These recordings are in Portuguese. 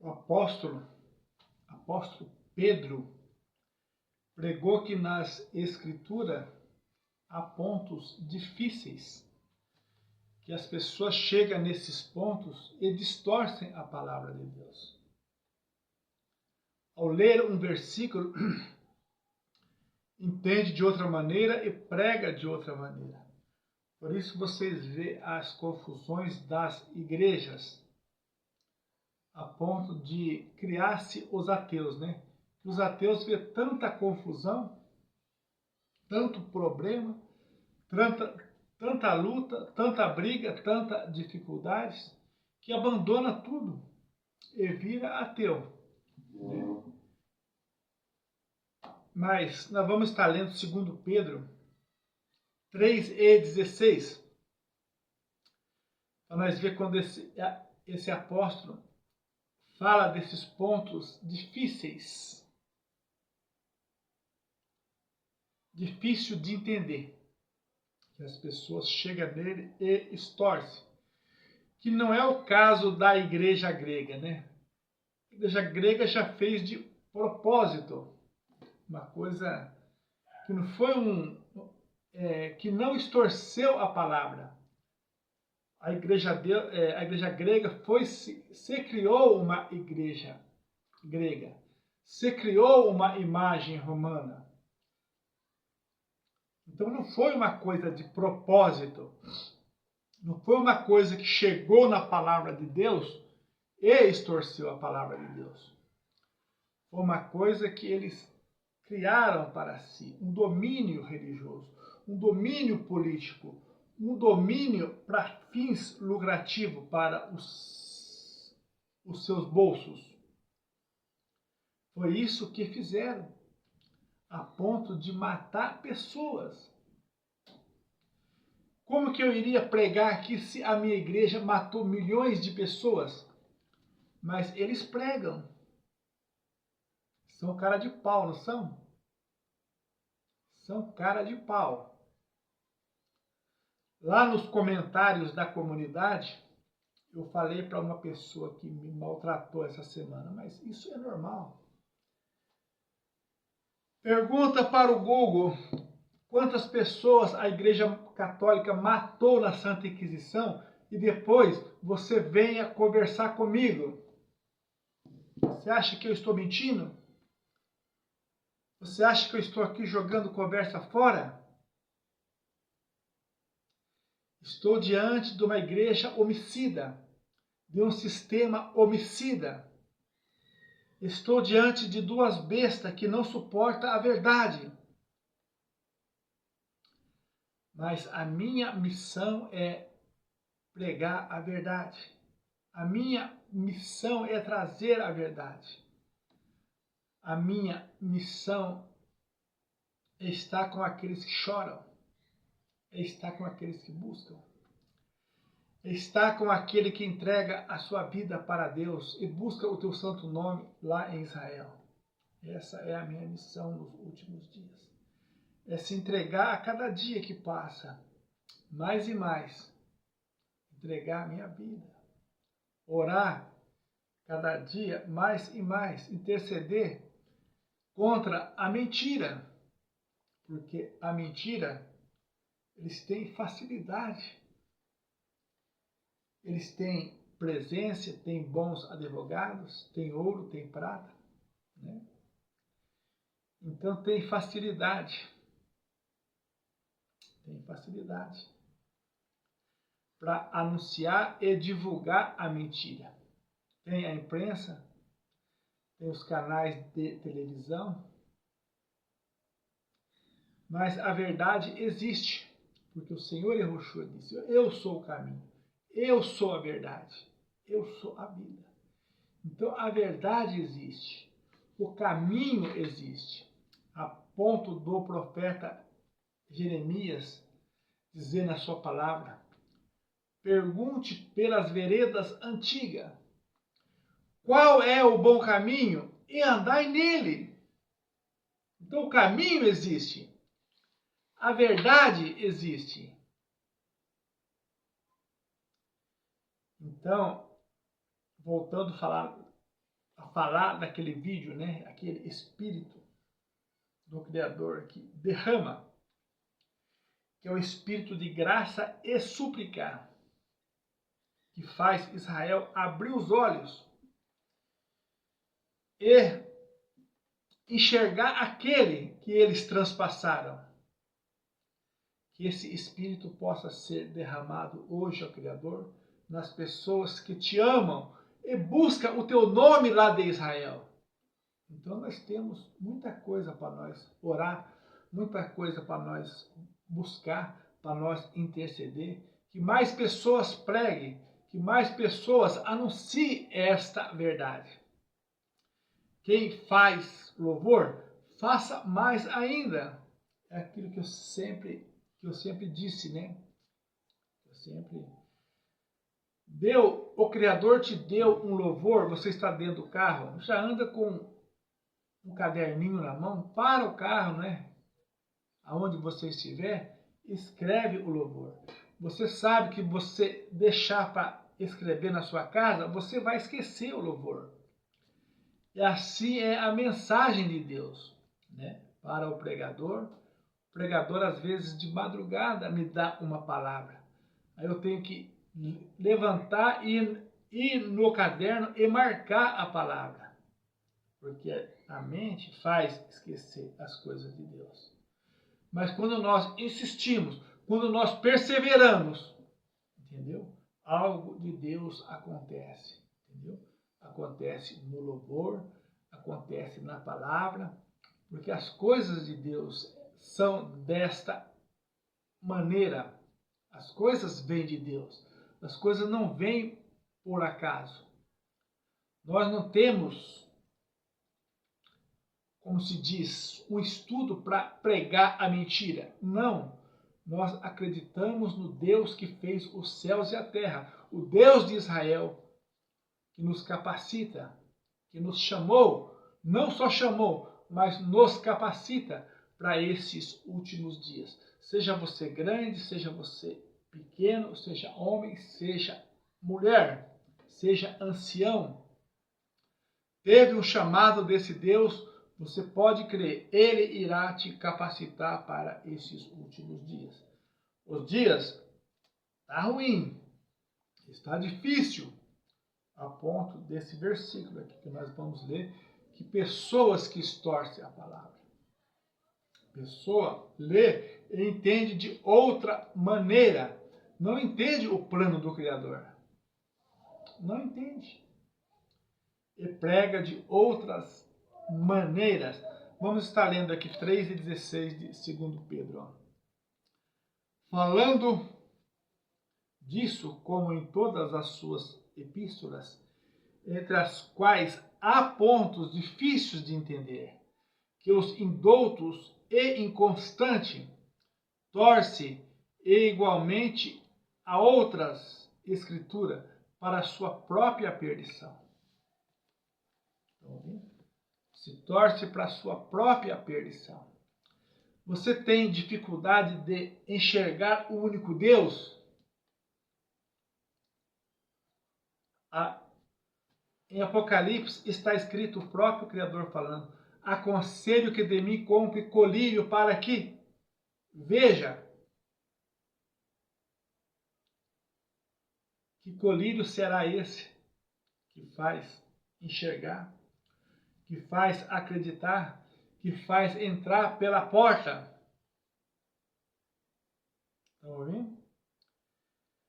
O apóstolo Pedro, pregou que nas Escrituras há pontos difíceis, que as pessoas chegam nesses pontos e distorcem a palavra de Deus. Ao ler um versículo, entende de outra maneira e prega de outra maneira. Por isso vocês vê as confusões das igrejas, a ponto de criar-se os ateus, né? Os ateus vê tanta confusão, tanto problema, tanta luta, tanta briga, tanta dificuldades, que abandona tudo e vira ateu. Né? Mas nós vamos estar lendo 2 Pedro 3:16, para nós ver quando esse apóstolo fala desses pontos difíceis, difícil de entender, que as pessoas chegam nele e distorcem, que não é o caso da igreja grega, né? A igreja grega já fez de propósito uma coisa que não foi que não distorceu a palavra. A igreja grega se criou uma igreja grega, se criou uma imagem romana. Então não foi uma coisa de propósito, não foi uma coisa que chegou na palavra de Deus e distorceu a palavra de Deus. Foi uma coisa que eles criaram para si, um domínio religioso, um domínio político, um domínio para fins lucrativos para os seus bolsos. Foi isso que fizeram, a ponto de matar pessoas. Como que eu iria pregar aqui se a minha igreja matou milhões de pessoas? Mas eles pregam. São cara de pau, não são? São cara de pau. Lá nos comentários da comunidade, eu falei para uma pessoa que me maltratou essa semana, mas isso é normal. Pergunta para o Google quantas pessoas a Igreja Católica matou na Santa Inquisição e depois você venha conversar comigo. Você acha que eu estou mentindo? Você acha que eu estou aqui jogando conversa fora? Estou diante de uma igreja homicida, de um sistema homicida. Estou diante de duas bestas que não suportam a verdade. Mas a minha missão é pregar a verdade. A minha missão é trazer a verdade. A minha missão é estar com aqueles que choram, é estar com aqueles que buscam, é estar com aquele que entrega a sua vida para Deus e busca o teu santo nome lá em Israel. Essa é a minha missão nos últimos dias. É se entregar a cada dia que passa, mais e mais. Entregar a minha vida. Orar cada dia mais e mais. Interceder contra a mentira. Porque a mentira, eles têm facilidade. Eles têm presença, têm bons advogados, têm ouro, têm prata. Né? Então tem facilidade. Tem facilidade para anunciar e divulgar a mentira. Tem a imprensa, tem os canais de televisão, mas a verdade existe, porque o Senhor Yahushua disse: eu sou o caminho, eu sou a verdade, eu sou a vida. Então a verdade existe, o caminho existe, a ponto do profeta Jeremias dizer na sua palavra: pergunte pelas veredas antigas, qual é o bom caminho e andai nele. Então o caminho existe, a verdade existe. Então, voltando a falar a falar daquele vídeo, né? Aquele Espírito do Criador que derrama, que é o Espírito de graça e súplica, que faz Israel abrir os olhos e enxergar aquele que eles transpassaram. Que esse Espírito possa ser derramado hoje, ó Criador, nas pessoas que te amam e buscam o teu nome lá de Israel. Então nós temos muita coisa para nós orar, muita coisa para nós buscar, para nós interceder, que mais pessoas preguem, que mais pessoas anunciem esta verdade. Quem faz louvor, faça mais ainda. É aquilo que eu sempre disse, né? O Criador te deu um louvor, você está dentro do carro, já anda com um caderninho na mão, para o carro, né? Aonde você estiver, escreve o louvor. Você sabe que você deixar para escrever na sua casa, você vai esquecer o louvor. E assim é a mensagem de Deus, né? Para o pregador. O pregador, às vezes, de madrugada, me dá uma palavra. Aí eu tenho que levantar e ir no caderno e marcar a palavra. Porque a mente faz esquecer as coisas de Deus. Mas quando nós insistimos, quando nós perseveramos, entendeu? Algo de Deus acontece, entendeu? Acontece no louvor, acontece na palavra, porque as coisas de Deus são desta maneira. As coisas vêm de Deus. As coisas não vêm por acaso. Nós não temos, como se diz, um estudo para pregar a mentira. Não. Nós acreditamos no Deus que fez os céus e a terra. O Deus de Israel, que nos capacita, que nos chamou, não só chamou, mas nos capacita para esses últimos dias. Seja você grande, seja você pequeno, seja homem, seja mulher, seja ancião, teve um chamado desse Deus, você pode crer, Ele irá te capacitar para esses últimos dias. Os dias está ruim, está difícil, a ponto desse versículo aqui que nós vamos ler, que pessoas que distorcem a palavra. Pessoa lê e entende de outra maneira, não entende o plano do Criador. Não entende. E prega de outras maneiras. Vamos estar lendo aqui 3:16 de 2 Pedro. Ó. Falando disso, como em todas as suas epístolas, entre as quais há pontos difíceis de entender, que os indoutos e inconstantes torce e igualmente a outras escrituras para a sua própria perdição. Se torce para a sua própria perdição. Você tem dificuldade de enxergar o único Deus? Em Apocalipse está escrito o próprio Criador falando: aconselho que de mim compre colírio para que veja. Que colírio será esse que faz enxergar, que faz acreditar, que faz entrar pela porta? Estão ouvindo?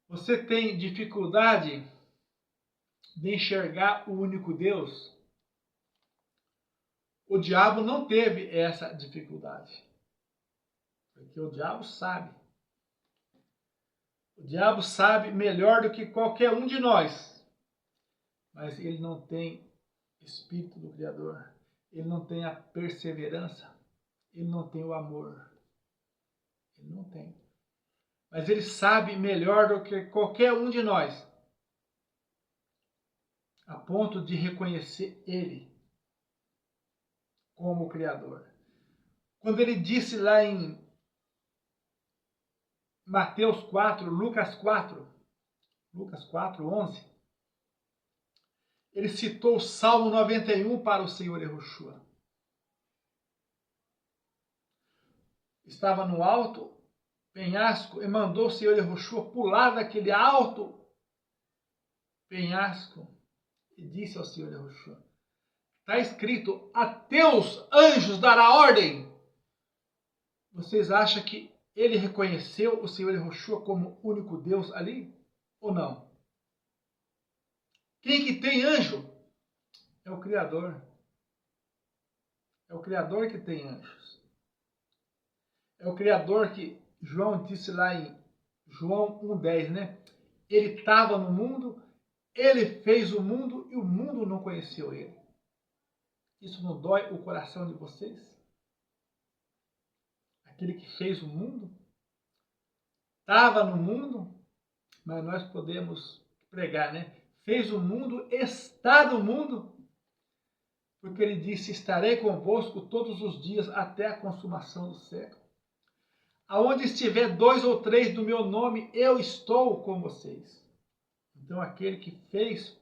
Você tem dificuldade de enxergar o único Deus? O diabo não teve essa dificuldade. Porque o diabo sabe. O diabo sabe melhor do que qualquer um de nós. Mas ele não tem Espírito do Criador. Ele não tem a perseverança. Ele não tem o amor. Ele não tem. Mas ele sabe melhor do que qualquer um de nós. A ponto de reconhecer ele como o Criador. Quando ele disse lá em Mateus 4, Lucas 4, 11, ele citou o Salmo 91 para o Senhor Yahushua. Estava no alto penhasco e mandou o Senhor Yahushua pular daquele alto penhasco e disse ao Senhor Yahushua: está escrito, a teus anjos dará ordem. Vocês acham que ele reconheceu o Senhor Yahushua como único Deus ali? Ou não? Quem que tem anjo? É o Criador. É o Criador que tem anjos. É o Criador que João disse lá em João 1,10, né? Ele estava no mundo, ele fez o mundo e o mundo não conheceu ele. Isso não dói o coração de vocês? Aquele que fez o mundo, estava no mundo, mas nós podemos pregar, né? Fez o mundo, está no mundo, porque ele disse, estarei convosco todos os dias até a consumação do século. Aonde estiver 2 ou 3 do meu nome, eu estou com vocês. Então aquele que fez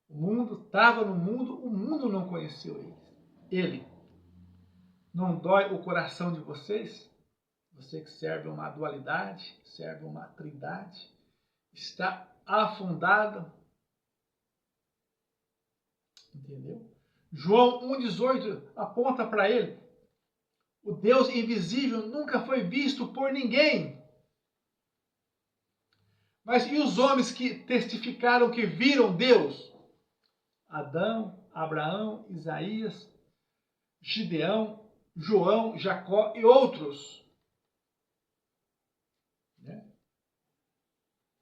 o mundo, estava no mundo, o mundo não conheceu ele. Não dói o coração de vocês? Você que serve uma dualidade, serve uma trindade, está afundado. Entendeu? João 1,18 aponta para ele. O Deus invisível nunca foi visto por ninguém. Mas e os homens que testificaram que viram Deus? Adão, Abraão, Isaías, Gideão, João, Jacó e outros. Né?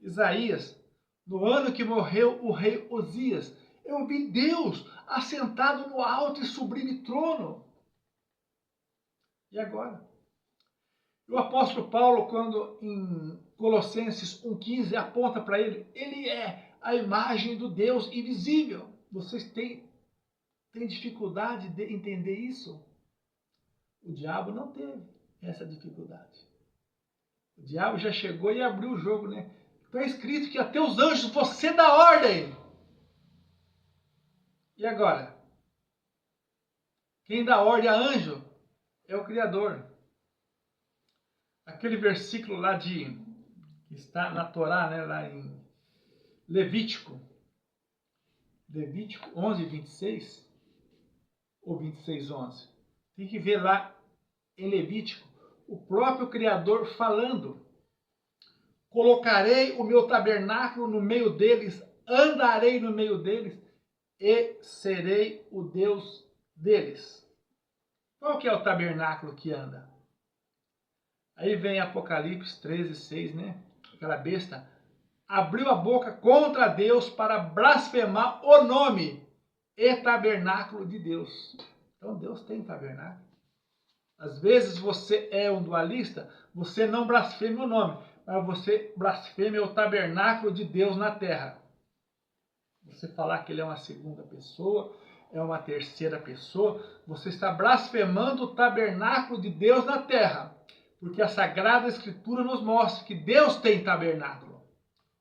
Isaías, no ano que morreu o rei Osias, eu vi Deus assentado no alto e sublime trono. E agora? O apóstolo Paulo, quando em Colossenses 1,15 aponta para ele é a imagem do Deus invisível. Vocês têm dificuldade de entender isso? O diabo não teve essa dificuldade. O diabo já chegou e abriu o jogo, né? Está escrito que até os anjos você dá ordem. E agora? Quem dá ordem a anjo é o Criador. Aquele versículo lá que está na Torá, né, lá em Levítico 11, 26, ou 26, 11. Tem que ver lá em Levítico, o próprio Criador falando. Colocarei o meu tabernáculo no meio deles, andarei no meio deles e serei o Deus deles. Qual que é o tabernáculo que anda? Aí vem Apocalipse 13, 6, né? Aquela besta abriu a boca contra Deus para blasfemar o nome e tabernáculo de Deus. Então Deus tem tabernáculo. Às vezes você é um dualista, você não blasfema o nome, mas você blasfema o tabernáculo de Deus na terra. Você falar que ele é uma segunda pessoa, é uma terceira pessoa, você está blasfemando o tabernáculo de Deus na terra. Porque a Sagrada Escritura nos mostra que Deus tem tabernáculo.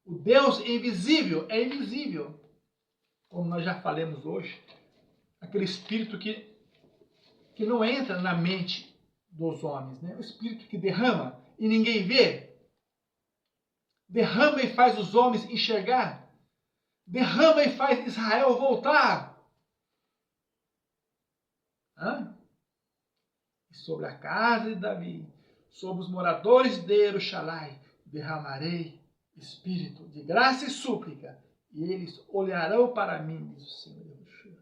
O Deus invisível é invisível. Como nós já falamos hoje, aquele espírito que não entra na mente dos homens, né? O espírito que derrama e ninguém vê. Derrama e faz os homens enxergar. Derrama e faz Israel voltar. E sobre a casa de Davi, sobre os moradores de Jerusalém, derramarei espírito de graça e súplica, e eles olharão para mim, diz o Senhor Yahushua.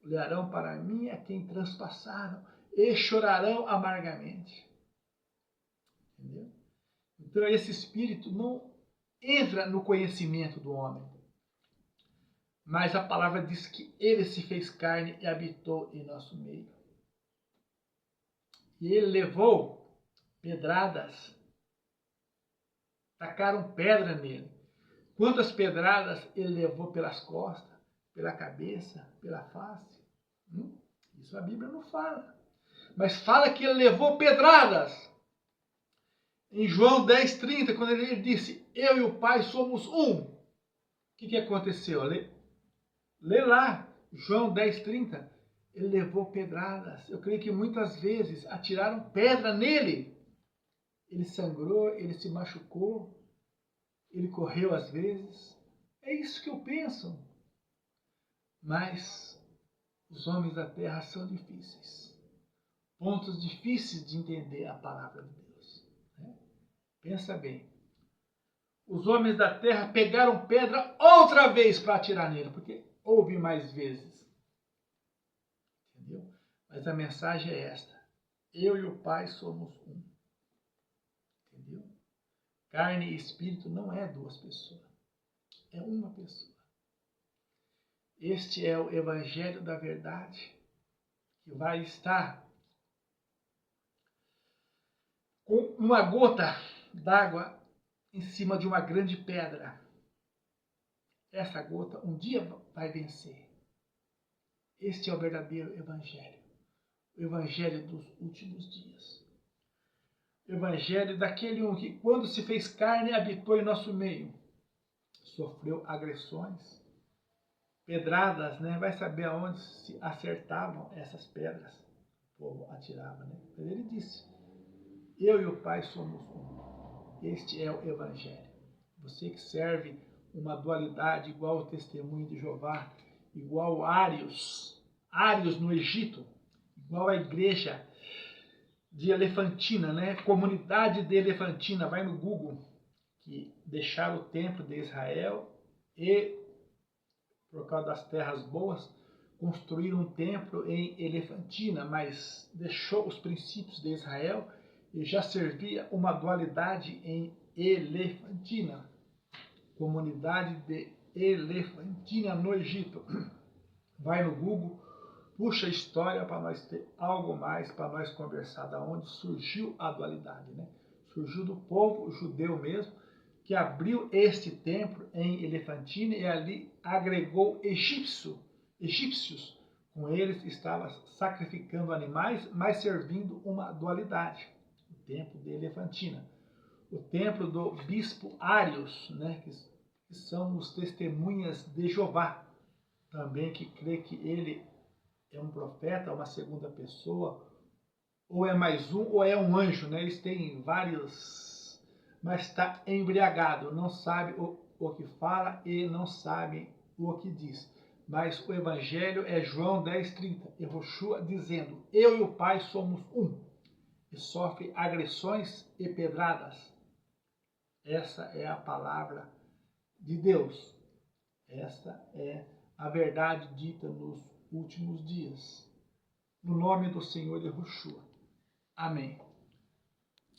Olharão para mim a quem transpassaram e chorarão amargamente. Entendeu? Então esse espírito não entra no conhecimento do homem. Mas a palavra diz que ele se fez carne e habitou em nosso meio. E ele levou pedradas. Tacaram pedra nele. Quantas pedradas ele levou pelas costas, pela cabeça, pela face? Isso a Bíblia não fala. Mas fala que ele levou pedradas. Em João 10,30, quando ele disse, eu e o Pai somos um. O que aconteceu? Lê lá, João 10:30. Ele levou pedradas. Eu creio que muitas vezes atiraram pedra nele. Ele sangrou, ele se machucou, ele correu às vezes. É isso que eu penso. Mas os homens da terra são difíceis. Pontos difíceis de entender a palavra de Deus. Né? Pensa bem. Os homens da terra pegaram pedra outra vez para atirar nele, porque houve mais vezes. Entendeu? Mas a mensagem é esta. Eu e o Pai somos um. Entendeu? Carne e espírito não é duas pessoas. É uma pessoa. Este é o Evangelho da Verdade, que vai estar com uma gota d'água em cima de uma grande pedra. Essa gota um dia vai vencer. Este é o verdadeiro Evangelho. O Evangelho dos últimos dias. O Evangelho daquele um que, quando se fez carne, habitou em nosso meio. Sofreu agressões, pedradas, né? Vai saber aonde se acertavam essas pedras. O povo atirava, né? Mas ele disse, eu e o Pai somos um. Este é o Evangelho. Você que serve uma dualidade igual ao testemunho de Jeová, igual ao Ários no Egito, igual à igreja de Elefantina, né? Comunidade de Elefantina, vai no Google, que deixaram o templo de Israel e, por causa das terras boas, construíram um templo em Elefantina, mas deixou os princípios de Israel e já servia uma dualidade em Elefantina, comunidade de Elefantina no Egito. Vai no Google, puxa a história para nós ter algo mais para nós conversar, da onde surgiu a dualidade, né? Surgiu do povo judeu mesmo, que abriu este templo em Elefantina e ali agregou egípcios. Com eles estava sacrificando animais, mas servindo uma dualidade. O templo de Elefantina. O templo do bispo Ários, né, que são os testemunhas de Jeová, também que crê que ele é um profeta, uma segunda pessoa, ou é mais um, ou é um anjo, né? Eles têm vários, mas está embriagado, não sabe o que fala e não sabe o que diz. Mas o evangelho é João 10:30, Yehoshua dizendo, eu e o Pai somos um, e sofre agressões e pedradas. Essa é a palavra de Deus. Essa é a verdade dita nos últimos dias. No nome do Senhor Yehoshua. Amém.